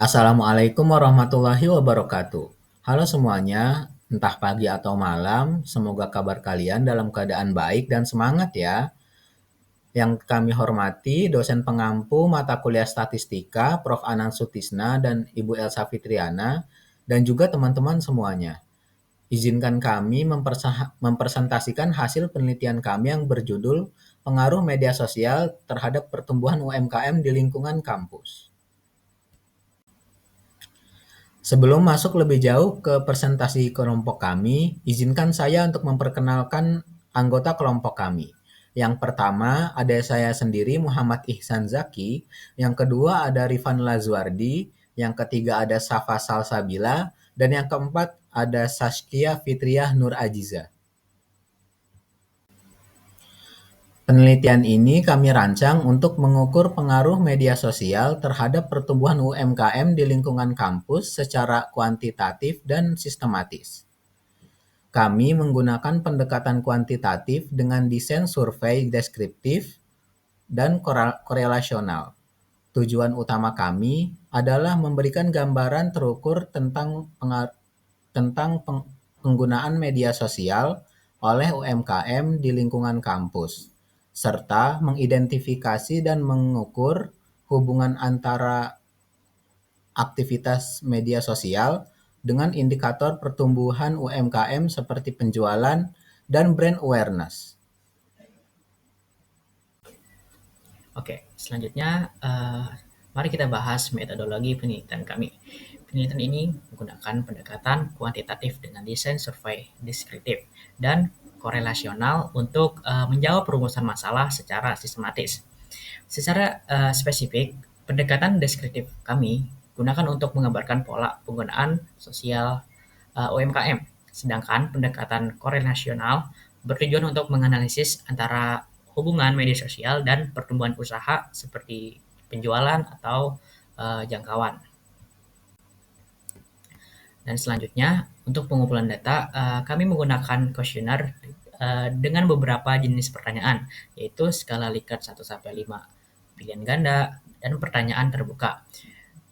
Assalamualaikum warahmatullahi wabarakatuh. Halo semuanya, entah pagi atau malam, semoga kabar kalian dalam keadaan baik dan semangat ya. Yang kami hormati dosen pengampu mata kuliah statistika, Prof. Anand Sutisna dan Ibu Elsa Fitriana, dan juga teman-teman semuanya. Izinkan kami mempresentasikan hasil penelitian kami yang berjudul Pengaruh Media Sosial Terhadap Pertumbuhan UMKM di Lingkungan Kampus. Sebelum masuk lebih jauh ke presentasi kelompok kami, izinkan saya untuk memperkenalkan anggota kelompok kami. Yang pertama ada saya sendiri Muhammad Ihsan Zaki, yang kedua ada Rifan Lazwardi, yang ketiga ada Safa Salsabila, dan yang keempat ada Saskia Fitriah Nur Ajiza. Penelitian ini kami rancang untuk mengukur pengaruh media sosial terhadap pertumbuhan UMKM di lingkungan kampus secara kuantitatif dan sistematis. Kami menggunakan pendekatan kuantitatif dengan desain survei deskriptif dan korelasional. Tujuan utama kami adalah memberikan gambaran terukur tentang penggunaan media sosial oleh UMKM di lingkungan kampus, serta mengidentifikasi dan mengukur hubungan antara aktivitas media sosial dengan indikator pertumbuhan UMKM seperti penjualan dan brand awareness. Oke, selanjutnya mari kita bahas metodologi penelitian kami. Penelitian ini menggunakan pendekatan kuantitatif dengan desain survei deskriptif dan korelasional untuk menjawab perumusan masalah secara sistematis. Secara spesifik, pendekatan deskriptif kami gunakan untuk menggambarkan pola penggunaan sosial UMKM, sedangkan pendekatan korelasional bertujuan untuk menganalisis antara hubungan media sosial dan pertumbuhan usaha seperti penjualan atau jangkauan. Dan selanjutnya, untuk pengumpulan data, kami menggunakan kuesioner dengan beberapa jenis pertanyaan, yaitu skala Likert 1-5, pilihan ganda, dan pertanyaan terbuka.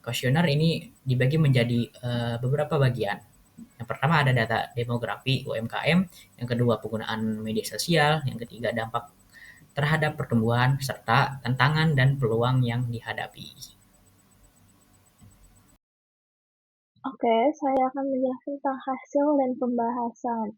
Kuesioner ini dibagi menjadi beberapa bagian. Yang pertama ada data demografi UMKM, yang kedua penggunaan media sosial, yang ketiga dampak terhadap pertumbuhan, serta tantangan dan peluang yang dihadapi. Oke, saya akan menjelaskan tentang hasil dan pembahasan.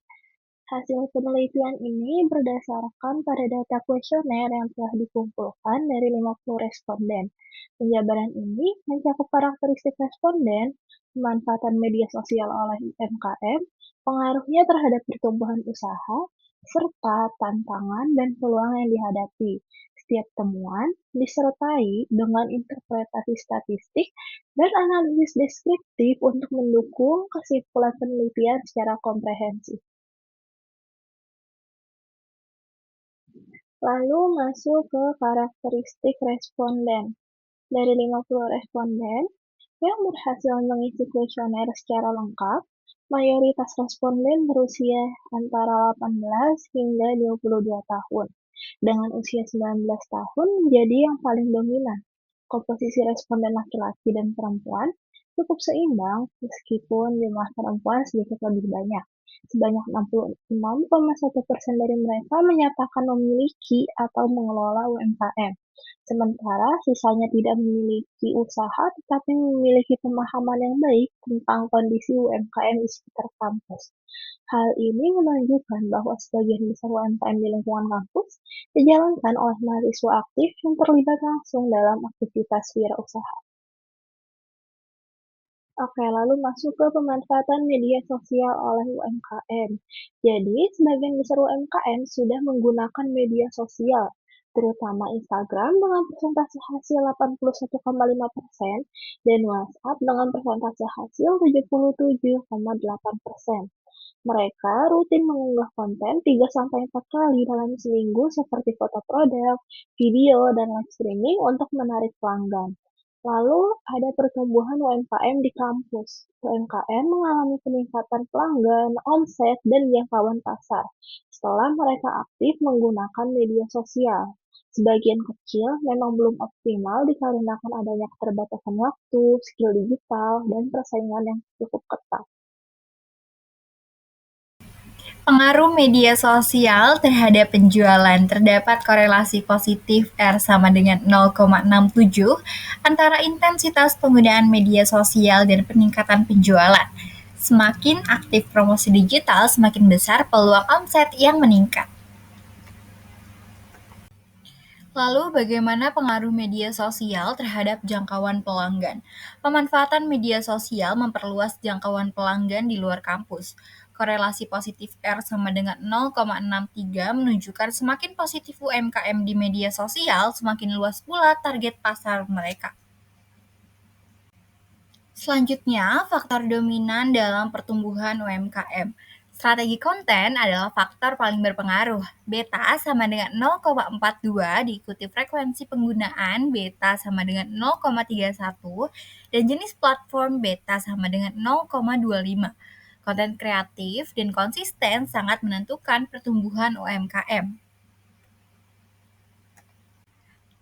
Hasil penelitian ini berdasarkan pada data kuesioner yang telah dikumpulkan dari 50 responden. Penjabaran ini mencakup karakteristik responden, pemanfaatan media sosial oleh UMKM, pengaruhnya terhadap pertumbuhan usaha, serta tantangan dan peluang yang dihadapi. Setiap temuan disertai dengan interpretasi statistik dan analisis deskriptif untuk mendukung kesimpulan penelitian secara komprehensif. Lalu masuk ke karakteristik responden. Dari 50 responden yang berhasil mengisi kuesioner secara lengkap, mayoritas responden berusia antara 18 hingga 22 tahun. Dengan usia 19 tahun menjadi yang paling dominan. Komposisi responden laki-laki dan perempuan cukup seimbang meskipun jumlah perempuan sedikit lebih banyak. Sebanyak 66,1% dari mereka menyatakan memiliki atau mengelola UMKM, sementara sisanya tidak memiliki usaha tetapi memiliki pemahaman yang baik tentang kondisi UMKM di sekitar kampus. Hal ini menunjukkan bahwa sebagian besar UMKM di lingkungan kampus dijalankan oleh mahasiswa aktif yang terlibat langsung dalam aktivitas wirausaha. Oke, lalu masuk ke pemanfaatan media sosial oleh UMKM. Jadi, sebagian besar UMKM sudah menggunakan media sosial, terutama Instagram dengan persentase hasil 81,5% dan WhatsApp dengan persentase hasil 77,8%. Mereka rutin mengunggah konten 3-4 kali dalam seminggu seperti foto produk, video, dan live streaming untuk menarik pelanggan. Lalu ada pertumbuhan UMKM di kampus. UMKM mengalami peningkatan pelanggan, omset, dan jangkauan pasar setelah mereka aktif menggunakan media sosial. Sebagian kecil memang belum optimal dikarenakan adanya keterbatasan waktu, skill digital, dan persaingan yang cukup ketat. Pengaruh media sosial terhadap penjualan terdapat korelasi positif R sama dengan 0,67 antara intensitas penggunaan media sosial dan peningkatan penjualan. Semakin aktif promosi digital, semakin besar peluang omset yang meningkat. Lalu bagaimana pengaruh media sosial terhadap jangkauan pelanggan? Pemanfaatan media sosial memperluas jangkauan pelanggan di luar kampus. Korelasi positif R sama dengan 0,63 menunjukkan semakin positif UMKM di media sosial, semakin luas pula target pasar mereka. Selanjutnya, faktor dominan dalam pertumbuhan UMKM. Strategi konten adalah faktor paling berpengaruh. Beta sama dengan 0,42 diikuti frekuensi penggunaan beta sama dengan 0,31 dan jenis platform beta sama dengan 0,25. Konten kreatif dan konsisten sangat menentukan pertumbuhan UMKM.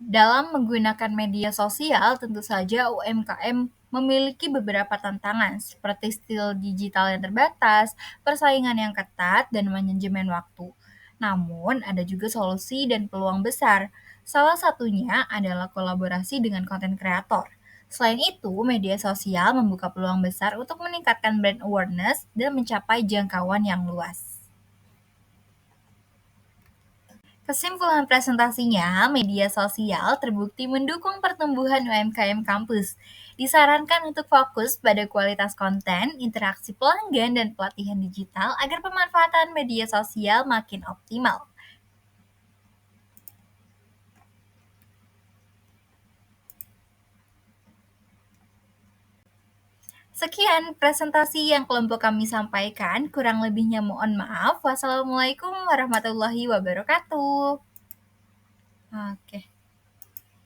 Dalam menggunakan media sosial, tentu saja UMKM memiliki beberapa tantangan, seperti skill digital yang terbatas, persaingan yang ketat, dan manajemen waktu. Namun, ada juga solusi dan peluang besar. Salah satunya adalah kolaborasi dengan konten kreator. Selain itu, media sosial membuka peluang besar untuk meningkatkan brand awareness dan mencapai jangkauan yang luas. Kesimpulan presentasinya, media sosial terbukti mendukung pertumbuhan UMKM kampus. Disarankan untuk fokus pada kualitas konten, interaksi pelanggan, dan pelatihan digital agar pemanfaatan media sosial makin optimal. Sekian presentasi yang kelompok kami sampaikan, kurang lebihnya mohon maaf. Wassalamualaikum warahmatullahi wabarakatuh. Oke.